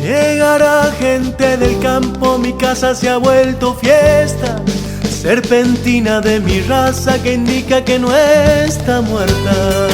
Llegará gente del campo, mi casa se ha vuelto fiesta, serpentina de mi raza que indica que no está muerta.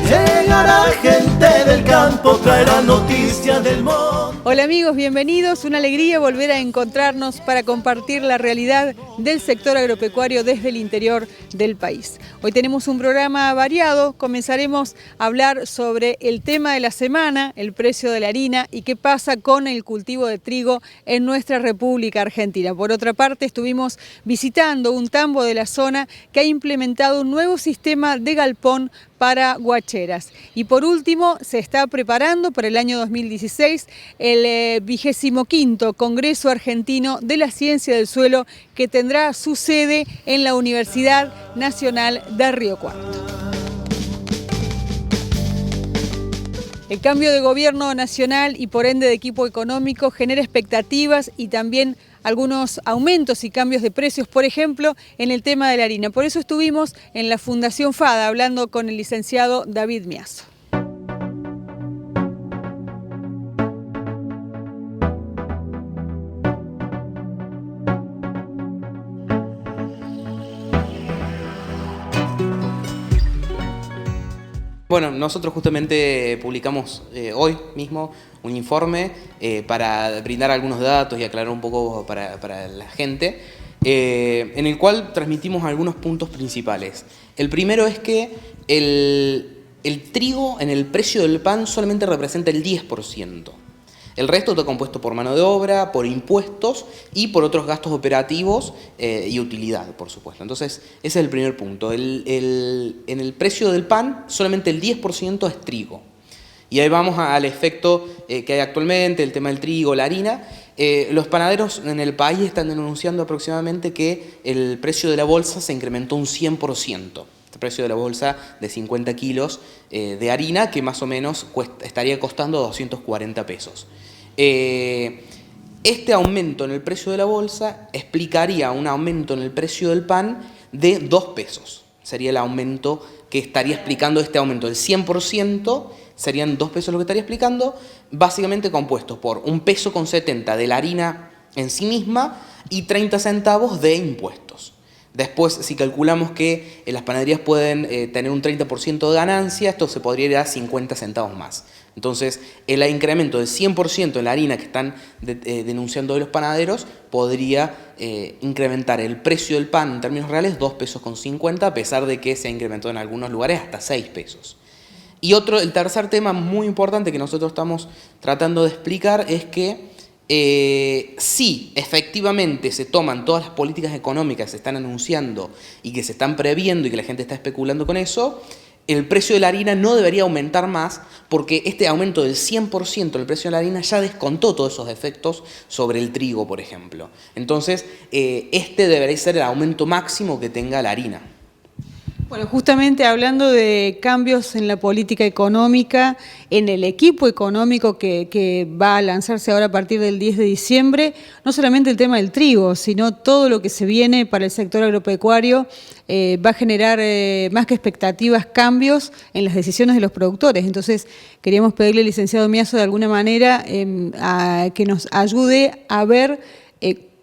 Llegará gente del campo, traerá noticias del monte. Hola amigos, bienvenidos. Una alegría volver a encontrarnos para compartir la realidad del sector agropecuario desde el interior del país. Hoy tenemos un programa variado. Comenzaremos a hablar sobre el tema de la semana, el precio de la harina y qué pasa con el cultivo de trigo en nuestra República Argentina. Por otra parte, estuvimos visitando un tambo de la zona que ha implementado un nuevo sistema de galpón para guacheras. Y por último, se está preparando para el año 2016 el 25º Congreso Argentino de la Ciencia del Suelo, que tendrá su sede en la Universidad Nacional de Río Cuarto. El cambio de gobierno nacional y por ende de equipo económico genera expectativas y también algunos aumentos y cambios de precios, por ejemplo, en el tema de la harina. Por eso estuvimos en la Fundación FADA hablando con el licenciado David Miazo. Bueno, nosotros justamente publicamos hoy mismo un informe para brindar algunos datos y aclarar un poco para la gente, en el cual transmitimos algunos puntos principales. El primero es que el trigo en el precio del pan solamente representa el 10%. El resto está compuesto por mano de obra, por impuestos y por otros gastos operativos y utilidad, por supuesto. Entonces, ese es el primer punto. En el precio del pan, solamente el 10% es trigo. Y ahí vamos al efecto que hay actualmente, el tema del trigo, la harina. Los panaderos en el país están denunciando aproximadamente que el precio de la bolsa se incrementó un 100%. El precio de la bolsa de 50 kilos de harina, que más o menos estaría costando 240 pesos. Este aumento en el precio de la bolsa explicaría un aumento en el precio del pan de 2 pesos. Sería el aumento que estaría explicando este aumento. El 100% serían 2 pesos lo que estaría explicando, básicamente compuestos por 1,70 pesos de la harina en sí misma y 30 centavos de impuestos. Después, si calculamos que las panaderías pueden tener un 30% de ganancia, esto se podría ir a 50 centavos más. Entonces, el incremento del 100% en la harina que están denunciando de los panaderos podría incrementar el precio del pan en términos reales 2,50 pesos, a pesar de que se ha incrementado en algunos lugares hasta 6 pesos. Y el tercer tema muy importante que nosotros estamos tratando de explicar es que si efectivamente se toman todas las políticas económicas que se están anunciando y que se están previendo y que la gente está especulando con eso, el precio de la harina no debería aumentar más, porque este aumento del 100% del precio de la harina ya descontó todos esos efectos sobre el trigo, por ejemplo. Entonces, este debería ser el aumento máximo que tenga la harina. Bueno, justamente hablando de cambios en la política económica, en el equipo económico que va a lanzarse ahora a partir del 10 de diciembre, no solamente el tema del trigo, sino todo lo que se viene para el sector agropecuario va a generar más que expectativas, cambios en las decisiones de los productores. Entonces, queríamos pedirle al licenciado Miazo de alguna manera que nos ayude a ver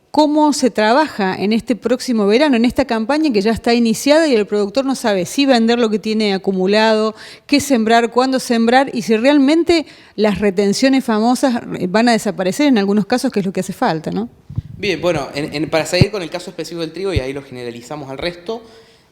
cómo se trabaja en este próximo verano, en esta campaña que ya está iniciada y el productor no sabe si vender lo que tiene acumulado, qué sembrar, cuándo sembrar y si realmente las retenciones famosas van a desaparecer en algunos casos, que es lo que hace falta, ¿no? Bien, bueno, para seguir con el caso específico del trigo, y ahí lo generalizamos al resto,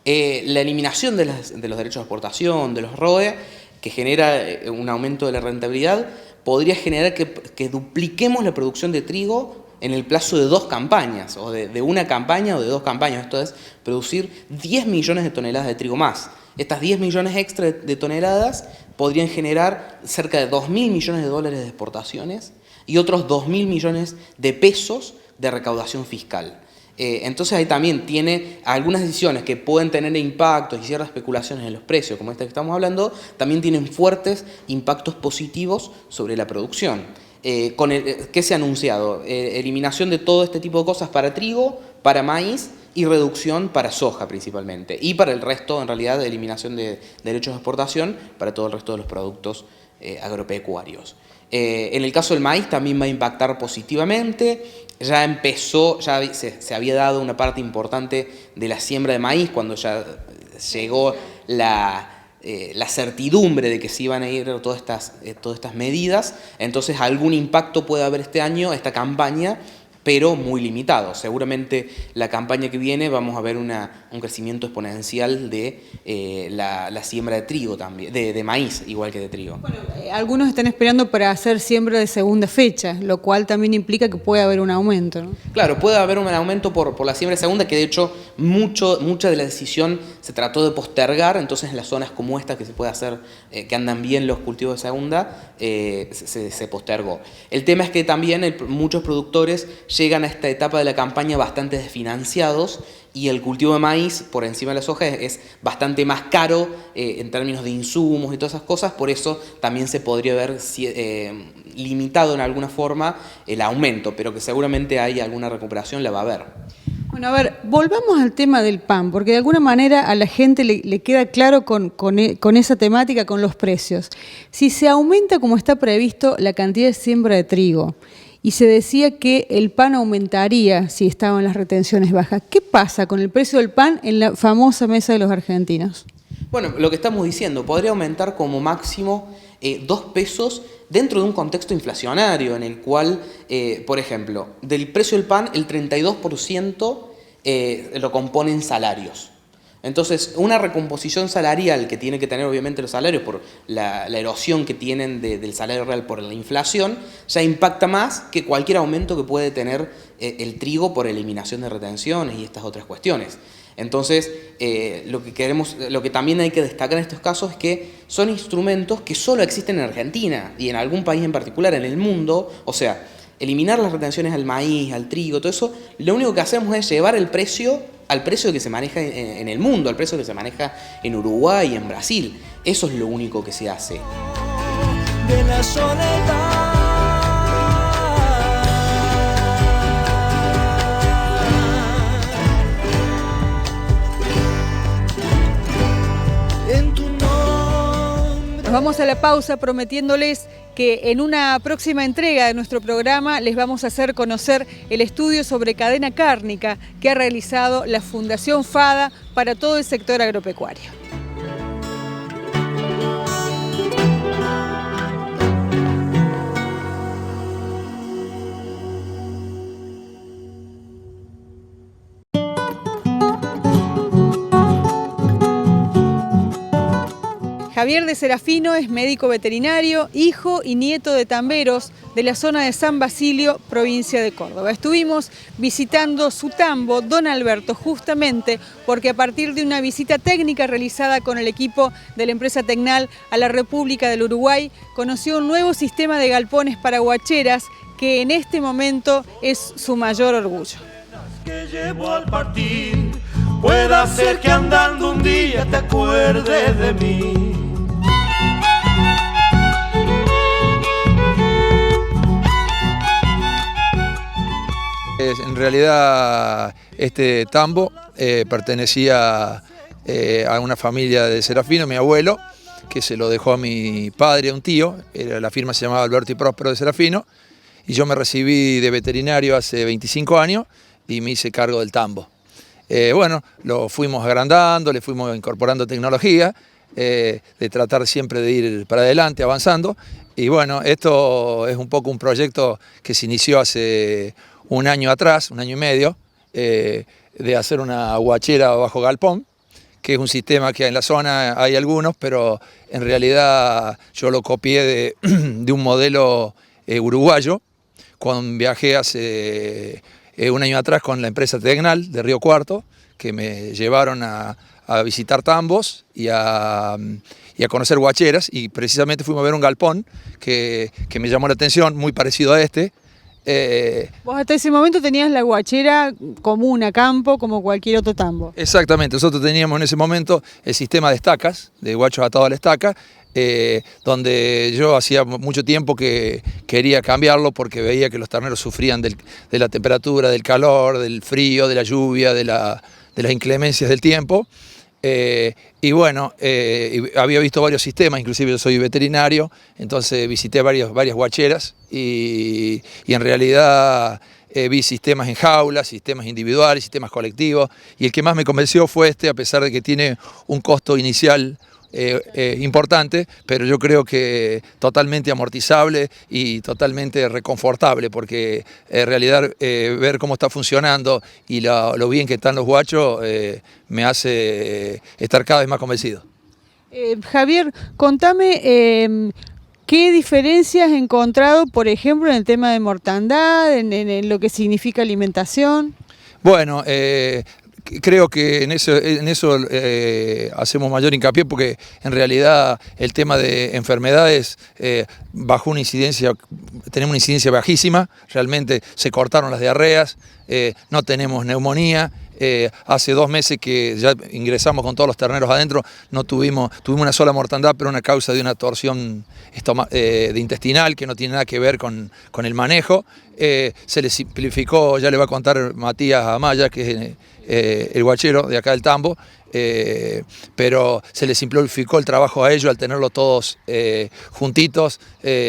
la eliminación de los derechos de exportación, de los ROE, que genera un aumento de la rentabilidad, podría generar que dupliquemos la producción de trigo en el plazo de 2 campañas, o de una campaña o de 2 campañas. Esto es producir 10 millones de toneladas de trigo más. Estas 10 millones extra de toneladas podrían generar cerca de 2.000 millones de dólares de exportaciones y otros 2.000 millones de pesos de recaudación fiscal. Entonces ahí también tiene algunas decisiones que pueden tener impactos y ciertas especulaciones en los precios, como esta que estamos hablando, también tienen fuertes impactos positivos sobre la producción. ¿Qué se ha anunciado? Eliminación de todo este tipo de cosas para trigo, para maíz y reducción para soja principalmente, y para el resto, en realidad, de eliminación de derechos de exportación para todo el resto de los productos agropecuarios. En el caso del maíz también va a impactar positivamente. Ya empezó, ya se había dado una parte importante de la siembra de maíz cuando ya llegó la certidumbre de que se iban a ir todas estas medidas. Entonces algún impacto puede haber este año, esta campaña, pero muy limitado. Seguramente la campaña que viene vamos a ver un crecimiento exponencial de la siembra de trigo también, de maíz igual que de trigo. Bueno, algunos están esperando para hacer siembra de segunda fecha, lo cual también implica que puede haber un aumento, ¿no? Claro, puede haber un aumento por la siembra de segunda, que de hecho mucha de la decisión se trató de postergar. Entonces en las zonas como esta que se puede hacer, que andan bien los cultivos de segunda, se postergó. El tema es que también muchos productores llegan a esta etapa de la campaña bastante desfinanciados, y el cultivo de maíz por encima de la soja es bastante más caro en términos de insumos y todas esas cosas. Por eso también se podría haber limitado en alguna forma el aumento, pero que seguramente hay alguna recuperación, la va a haber. Bueno, a ver, volvamos al tema del pan, porque de alguna manera a la gente le queda claro con esa temática, con los precios. Si se aumenta como está previsto la cantidad de siembra de trigo, y se decía que el pan aumentaría si estaban las retenciones bajas, ¿qué pasa con el precio del pan en la famosa mesa de los argentinos? Bueno, lo que estamos diciendo, podría aumentar como máximo 2 pesos dentro de un contexto inflacionario en el cual, por ejemplo, del precio del pan el 32% lo componen salarios. Entonces, una recomposición salarial que tiene que tener obviamente los salarios por la erosión que tienen del salario real por la inflación, ya impacta más que cualquier aumento que puede tener el trigo por eliminación de retenciones y estas otras cuestiones. Entonces, lo que también hay que destacar en estos casos es que son instrumentos que solo existen en Argentina y en algún país en particular en el mundo. O sea, eliminar las retenciones al maíz, al trigo, todo eso, lo único que hacemos es llevar el precio al precio que se maneja en el mundo, al precio que se maneja en Uruguay y en Brasil. Eso es lo único que se hace. De la soledad. Nos vamos a la pausa prometiéndoles que en una próxima entrega de nuestro programa les vamos a hacer conocer el estudio sobre cadena cárnica que ha realizado la Fundación FADA para todo el sector agropecuario. Javier de Serafino es médico veterinario, hijo y nieto de tamberos de la zona de San Basilio, provincia de Córdoba. Estuvimos visitando su tambo, Don Alberto, justamente porque a partir de una visita técnica realizada con el equipo de la empresa Tecnal a la República del Uruguay, conoció un nuevo sistema de galpones para guacheras que en este momento es su mayor orgullo. Que llevo al partir, pueda ser que andando un día te acuerdes de mí. En realidad este tambo pertenecía a una familia de Serafino, mi abuelo, que se lo dejó a mi padre, a un tío. La firma se llamaba Alberto y Próspero de Serafino, y yo me recibí de veterinario hace 25 años y me hice cargo del tambo. Bueno, lo fuimos agrandando, le fuimos incorporando tecnología, de tratar siempre de ir para adelante, avanzando. Y bueno, esto es un poco un proyecto que se inició hace un año atrás, un año y medio, de hacer una guachera bajo galpón, que es un sistema que en la zona hay algunos, pero en realidad yo lo copié de un modelo uruguayo, cuando viajé hace un año atrás con la empresa Tecnal de Río Cuarto, que me llevaron a visitar tambos y a conocer guacheras, y precisamente fuimos a ver un galpón que me llamó la atención, muy parecido a este, Vos hasta ese momento tenías la guachera común a campo, como cualquier otro tambo. Exactamente, nosotros teníamos en ese momento el sistema de estacas, de guachos atados a la estaca, donde yo hacía mucho tiempo que quería cambiarlo porque veía que los terneros sufrían de la temperatura, del calor, del frío, de la lluvia, de las inclemencias del tiempo. Y bueno, había visto varios sistemas, inclusive yo soy veterinario, entonces visité varias guacheras y en realidad vi sistemas en jaulas, sistemas individuales, sistemas colectivos, y el que más me convenció fue este, a pesar de que tiene un costo inicial importante, pero yo creo que totalmente amortizable y totalmente reconfortable, porque en realidad ver cómo está funcionando y lo bien que están los guachos me hace estar cada vez más convencido. Javier, contame qué diferencias has encontrado, por ejemplo, en el tema de mortandad, en lo que significa alimentación. Bueno, creo que en eso hacemos mayor hincapié, porque en realidad el tema de enfermedades tenemos una incidencia bajísima, realmente se cortaron las diarreas, no tenemos neumonía. Hace 2 meses que ya ingresamos con todos los terneros adentro, tuvimos una sola mortandad, pero una causa de una torsión intestinal que no tiene nada que ver con el manejo. Se le simplificó, ya le va a contar Matías Amaya, que es el guachero de acá del tambo, pero se le simplificó el trabajo a ellos al tenerlos todos juntitos,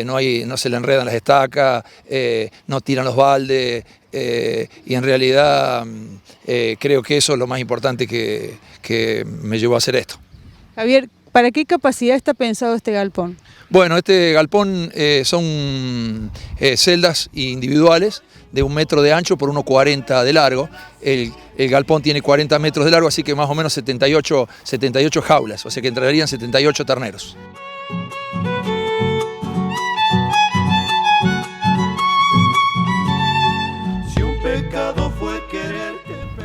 no se le enredan las estacas, no tiran los baldes, y en realidad creo que eso es lo más importante que me llevó a hacer esto. Javier, ¿para qué capacidad está pensado este galpón? Bueno, este galpón son celdas individuales de 1 metro de ancho por 1,40 de largo. El galpón tiene 40 metros de largo, así que más o menos 78 jaulas, o sea que entrarían 78 terneros.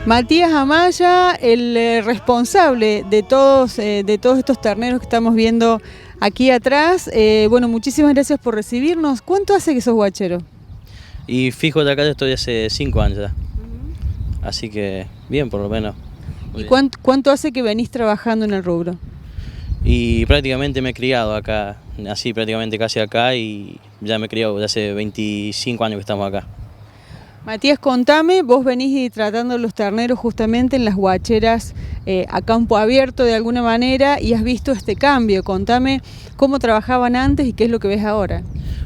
Matías Amaya, el responsable de todos estos terneros que estamos viendo aquí atrás. Bueno, muchísimas gracias por recibirnos. ¿Cuánto hace que sos guachero? Y fijo de acá estoy hace 5 años ya. Así que bien, por lo menos. ¿Y cuánto hace que venís trabajando en el rubro? Y prácticamente me he criado acá, así prácticamente casi acá, y ya me he criado, ya hace 25 años que estamos acá. Matías, contame, vos venís tratando los terneros justamente en las guacheras a campo abierto de alguna manera y has visto este cambio. Contame cómo trabajaban antes y qué es lo que ves ahora.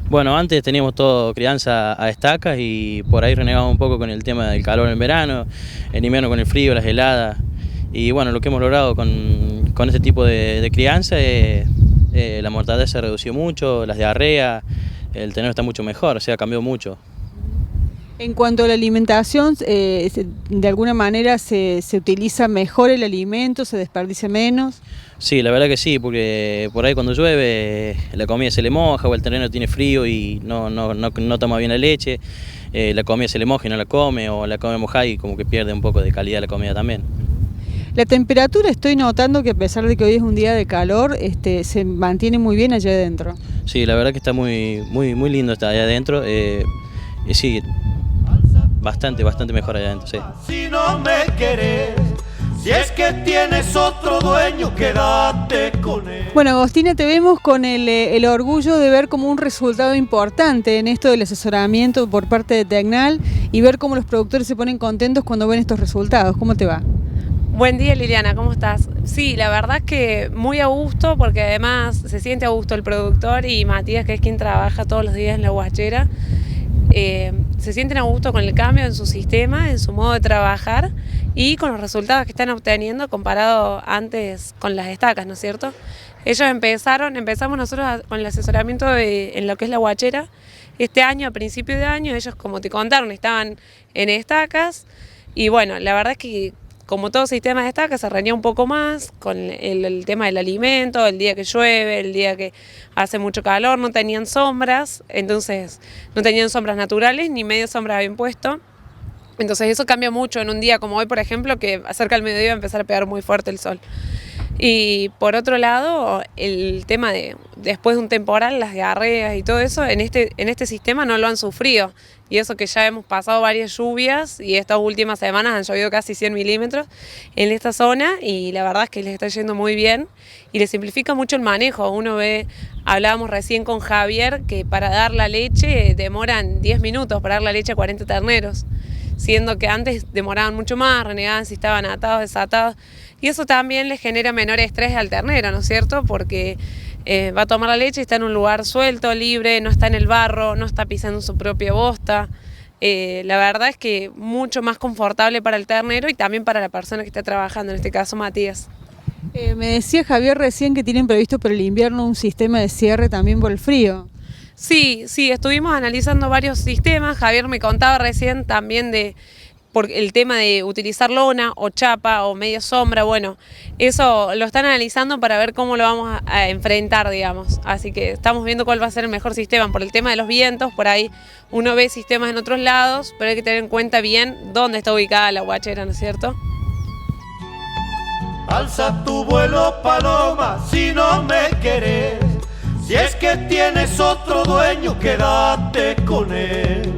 Bueno, antes teníamos todo crianza a estacas y por ahí renegábamos un poco con el tema del calor en verano, en invierno con el frío, las heladas. Y bueno, lo que hemos logrado con este tipo de crianza es la mortandad se redució mucho, las diarreas, el ternero está mucho mejor, o sea, cambió mucho. En cuanto a la alimentación, ¿de alguna manera se utiliza mejor el alimento, se desperdicia menos? Sí, la verdad que sí, porque por ahí cuando llueve la comida se le moja o el ternero tiene frío y no toma bien la leche, la comida se le moja y no la come, o la come mojada y como que pierde un poco de calidad la comida también. La temperatura, estoy notando que a pesar de que hoy es un día de calor, se mantiene muy bien allá adentro. Sí, la verdad que está muy lindo estar allá adentro. Sí, bastante mejor allá adentro, sí. Si no me querés, si es que tienes otro dueño, quédate con él. Bueno, Agostina, te vemos con el orgullo de ver como un resultado importante en esto del asesoramiento por parte de Tecnal y ver cómo los productores se ponen contentos cuando ven estos resultados. ¿Cómo te va? Buen día, Liliana, ¿cómo estás? Sí, la verdad es que muy a gusto, porque además se siente a gusto el productor y Matías, que es quien trabaja todos los días en la guachera, se sienten a gusto con el cambio en su sistema, en su modo de trabajar y con los resultados que están obteniendo comparado antes con las estacas, ¿no es cierto? Ellos empezamos nosotros con el asesoramiento en lo que es la guachera. Este año, a principio de año, ellos, como te contaron, estaban en estacas y bueno, la verdad es que como todo sistema de estacas se reñía un poco más con el tema del alimento, el día que llueve, el día que hace mucho calor, no tenían sombras, entonces no tenían sombras naturales ni media sombra bien puesto. Entonces eso cambia mucho en un día como hoy, por ejemplo, que cerca del mediodía va a empezar a pegar muy fuerte el sol. Y por otro lado, el tema de después de un temporal, las diarreas y todo eso, en este sistema no lo han sufrido. Y eso que ya hemos pasado varias lluvias y estas últimas semanas han llovido casi 100 milímetros en esta zona y la verdad es que les está yendo muy bien y les simplifica mucho el manejo. Uno ve, hablábamos recién con Javier, que para dar la leche demoran 10 minutos para dar la leche a 40 terneros, siendo que antes demoraban mucho más, renegaban si estaban atados, desatados. Y eso también les genera menor estrés al ternero, ¿no es cierto? Porque va a tomar la leche y está en un lugar suelto, libre, no está en el barro, no está pisando su propia bosta. La verdad es que mucho más confortable para el ternero y también para la persona que está trabajando, en este caso Matías. Me decía Javier recién que tienen previsto para el invierno un sistema de cierre también por el frío. Sí, estuvimos analizando varios sistemas. Javier me contaba recién también por el tema de utilizar lona o chapa o media sombra. Bueno, eso lo están analizando para ver cómo lo vamos a enfrentar, digamos. Así que estamos viendo cuál va a ser el mejor sistema. Por el tema de los vientos, por ahí uno ve sistemas en otros lados, pero hay que tener en cuenta bien dónde está ubicada la guachera, ¿no es cierto? Alza tu vuelo, paloma, si no me querés. Si es que tienes otro dueño, quédate con él.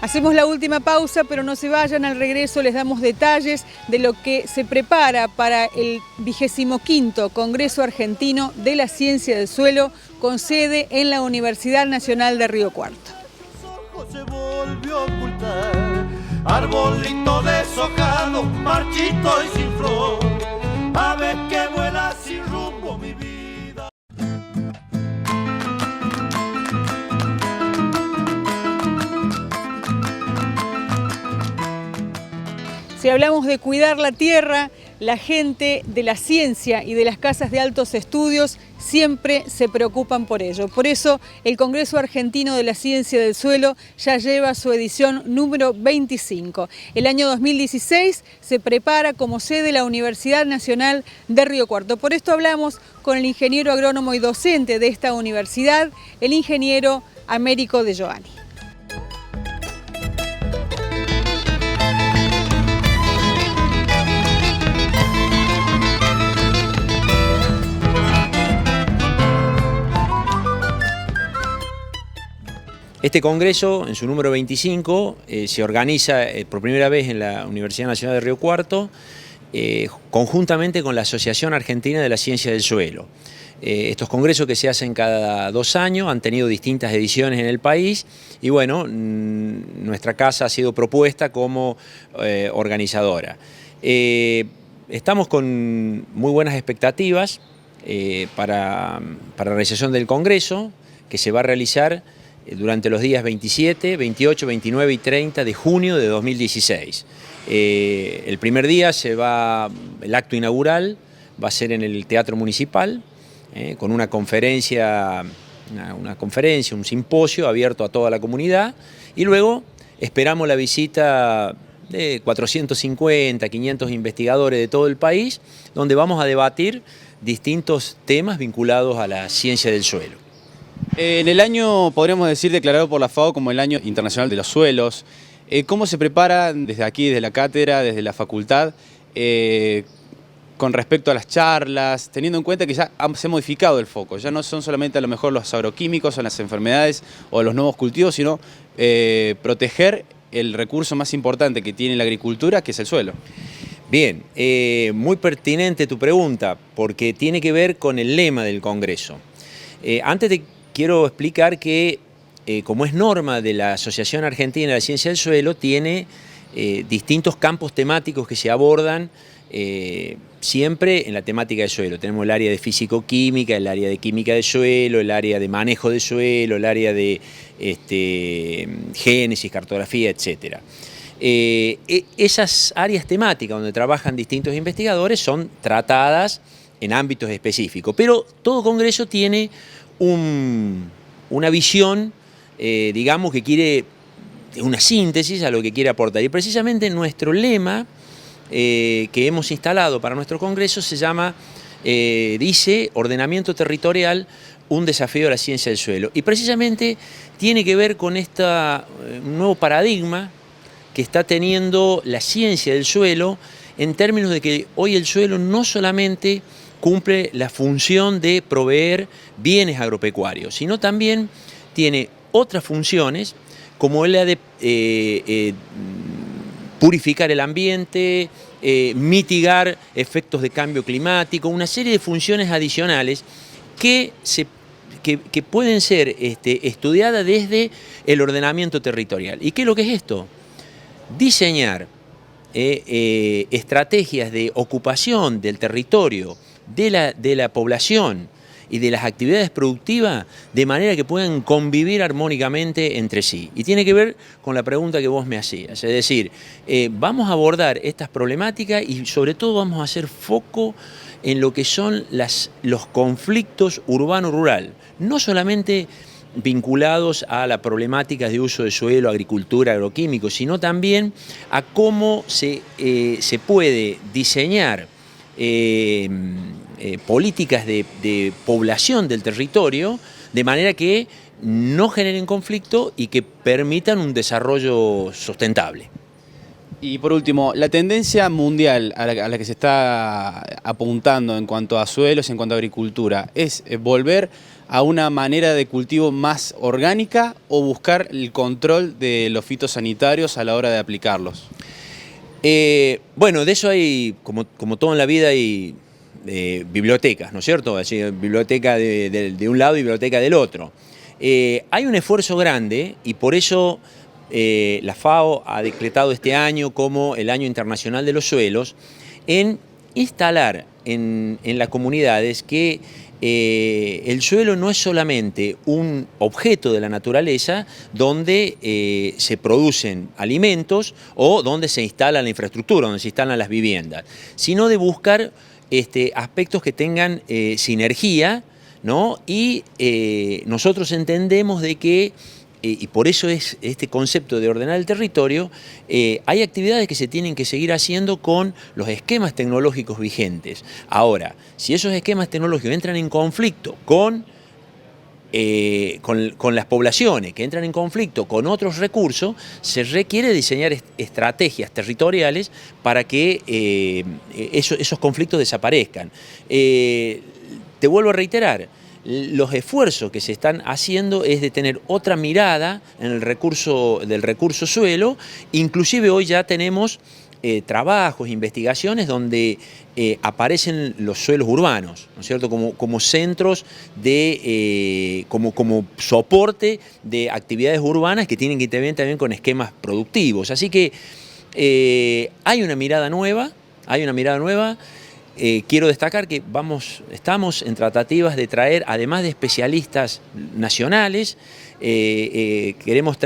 Hacemos la última pausa, pero no se vayan. Al regreso les damos detalles de lo que se prepara para el 25º Congreso Argentino de la Ciencia del Suelo, con sede en la Universidad Nacional de Río Cuarto. Se volvió a ocultar, arbolito deshojado, marchito y sin flor, ave que vuela sin rumbo, mi vida. Si hablamos de cuidar la tierra, la gente de la ciencia y de las casas de altos estudios siempre se preocupan por ello. Por eso, el Congreso Argentino de la Ciencia del Suelo ya lleva su edición número 25. El año 2016 se prepara como sede la Universidad Nacional de Río Cuarto. Por esto hablamos con el ingeniero agrónomo y docente de esta universidad, el ingeniero Américo De Giovanni. Este congreso, en su número 25, se organiza por primera vez en la Universidad Nacional de Río Cuarto, conjuntamente con la Asociación Argentina de la Ciencia del Suelo. Estos congresos que se hacen cada 2 años han tenido distintas ediciones en el país y bueno, nuestra casa ha sido propuesta como organizadora. Estamos con muy buenas expectativas para la realización del congreso, que se va a realizar durante los días 27, 28, 29 y 30 de junio de 2016. El primer día el acto inaugural va a ser en el Teatro Municipal, con una conferencia, un simposio abierto a toda la comunidad, y luego esperamos la visita de 450, 500 investigadores de todo el país, donde vamos a debatir distintos temas vinculados a la ciencia del suelo. En el año, podríamos decir, declarado por la FAO como el Año Internacional de los Suelos, ¿cómo se prepara desde aquí, desde la cátedra, desde la facultad, con respecto a las charlas, teniendo en cuenta que ya se ha modificado el foco? Ya no son solamente a lo mejor los agroquímicos o las enfermedades o los nuevos cultivos, sino proteger el recurso más importante que tiene la agricultura, que es el suelo. Bien, muy pertinente tu pregunta, porque tiene que ver con el lema del Congreso. Antes quiero explicar que, como es norma de la Asociación Argentina de la Ciencia del Suelo, tiene distintos campos temáticos que se abordan siempre en la temática del suelo. Tenemos el área de físico-química, el área de química del suelo, el área de manejo del suelo, el área de génesis, cartografía, etc. Esas áreas temáticas donde trabajan distintos investigadores son tratadas en ámbitos específicos, pero todo congreso tiene una visión, digamos, que quiere una síntesis a lo que quiere aportar. Y precisamente nuestro lema que hemos instalado para nuestro congreso se llama, dice, ordenamiento territorial, un desafío a la ciencia del suelo. Y precisamente tiene que ver con un nuevo paradigma que está teniendo la ciencia del suelo en términos de que hoy el suelo no solamente cumple la función de proveer bienes agropecuarios, sino también tiene otras funciones como la de purificar el ambiente, mitigar efectos de cambio climático, una serie de funciones adicionales que pueden ser estudiadas desde el ordenamiento territorial. ¿Y qué es lo que es esto? Diseñar estrategias de ocupación del territorio, de la población y de las actividades productivas de manera que puedan convivir armónicamente entre sí. Y tiene que ver con la pregunta que vos me hacías, es decir, vamos a abordar estas problemáticas y sobre todo vamos a hacer foco en lo que son los conflictos urbano-rural, no solamente vinculados a las problemáticas de uso de suelo, agricultura, agroquímicos, sino también a cómo se puede diseñar políticas de población del territorio de manera que no generen conflicto y que permitan un desarrollo sustentable. Y por último, la tendencia mundial a la que se está apuntando en cuanto a suelos, en cuanto a agricultura, ¿es volver a una manera de cultivo más orgánica o buscar el control de los fitosanitarios a la hora de aplicarlos? Bueno, de eso hay, como todo en la vida, hay bibliotecas, ¿no es cierto? Así, biblioteca de un lado y biblioteca del otro. Hay un esfuerzo grande y por eso la FAO ha decretado este año como el Año Internacional de los Suelos, en instalar en las comunidades que el suelo no es solamente un objeto de la naturaleza donde se producen alimentos o donde se instala la infraestructura, donde se instalan las viviendas, sino de buscar aspectos que tengan sinergia, ¿no? Y nosotros entendemos de que y por eso es este concepto de ordenar el territorio, hay actividades que se tienen que seguir haciendo con los esquemas tecnológicos vigentes. Ahora, si esos esquemas tecnológicos entran en conflicto con las poblaciones, que entran en conflicto con otros recursos, se requiere diseñar estrategias territoriales para que esos conflictos desaparezcan. Te vuelvo a reiterar, los esfuerzos que se están haciendo es de tener otra mirada en el recurso suelo. Inclusive hoy ya tenemos trabajos, investigaciones donde aparecen los suelos urbanos, ¿no es cierto? Como centros como soporte de actividades urbanas que tienen que intervenir también con esquemas productivos. Así que hay una mirada nueva, quiero destacar que estamos en tratativas de traer, además de especialistas nacionales, hemos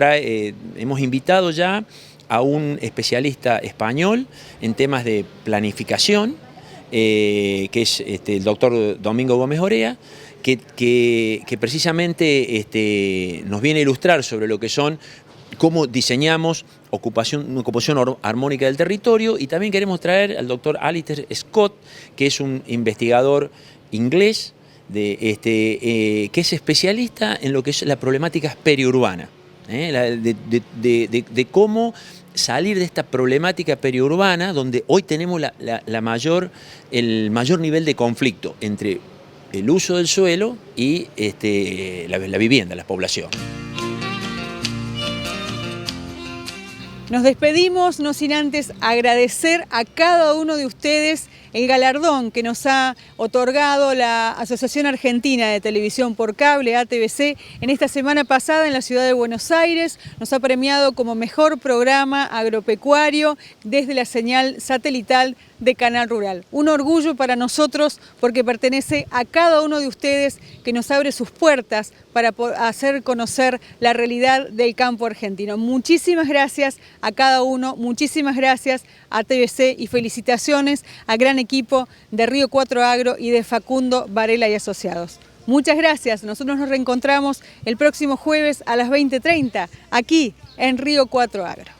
invitado ya a un especialista español en temas de planificación, que es el doctor Domingo Gómez Orea, que precisamente nos viene a ilustrar sobre lo que son cómo diseñamos una ocupación armónica del territorio, y también queremos traer al doctor Alistair Scott, que es un investigador inglés que es especialista en lo que es la problemática periurbana, de cómo salir de esta problemática periurbana donde hoy tenemos el mayor nivel de conflicto entre el uso del suelo y la vivienda, la población. Nos despedimos, no sin antes agradecer a cada uno de ustedes el galardón que nos ha otorgado la Asociación Argentina de Televisión por Cable, ATVC, en esta semana pasada en la ciudad de Buenos Aires. Nos ha premiado como mejor programa agropecuario desde la señal satelital de Canal Rural. Un orgullo para nosotros porque pertenece a cada uno de ustedes que nos abre sus puertas para hacer conocer la realidad del campo argentino. Muchísimas gracias a cada uno, muchísimas gracias a TVC y felicitaciones al gran equipo de Río 4 Agro y de Facundo Varela y Asociados. Muchas gracias, nosotros nos reencontramos el próximo jueves a las 20:30 aquí en Río 4 Agro.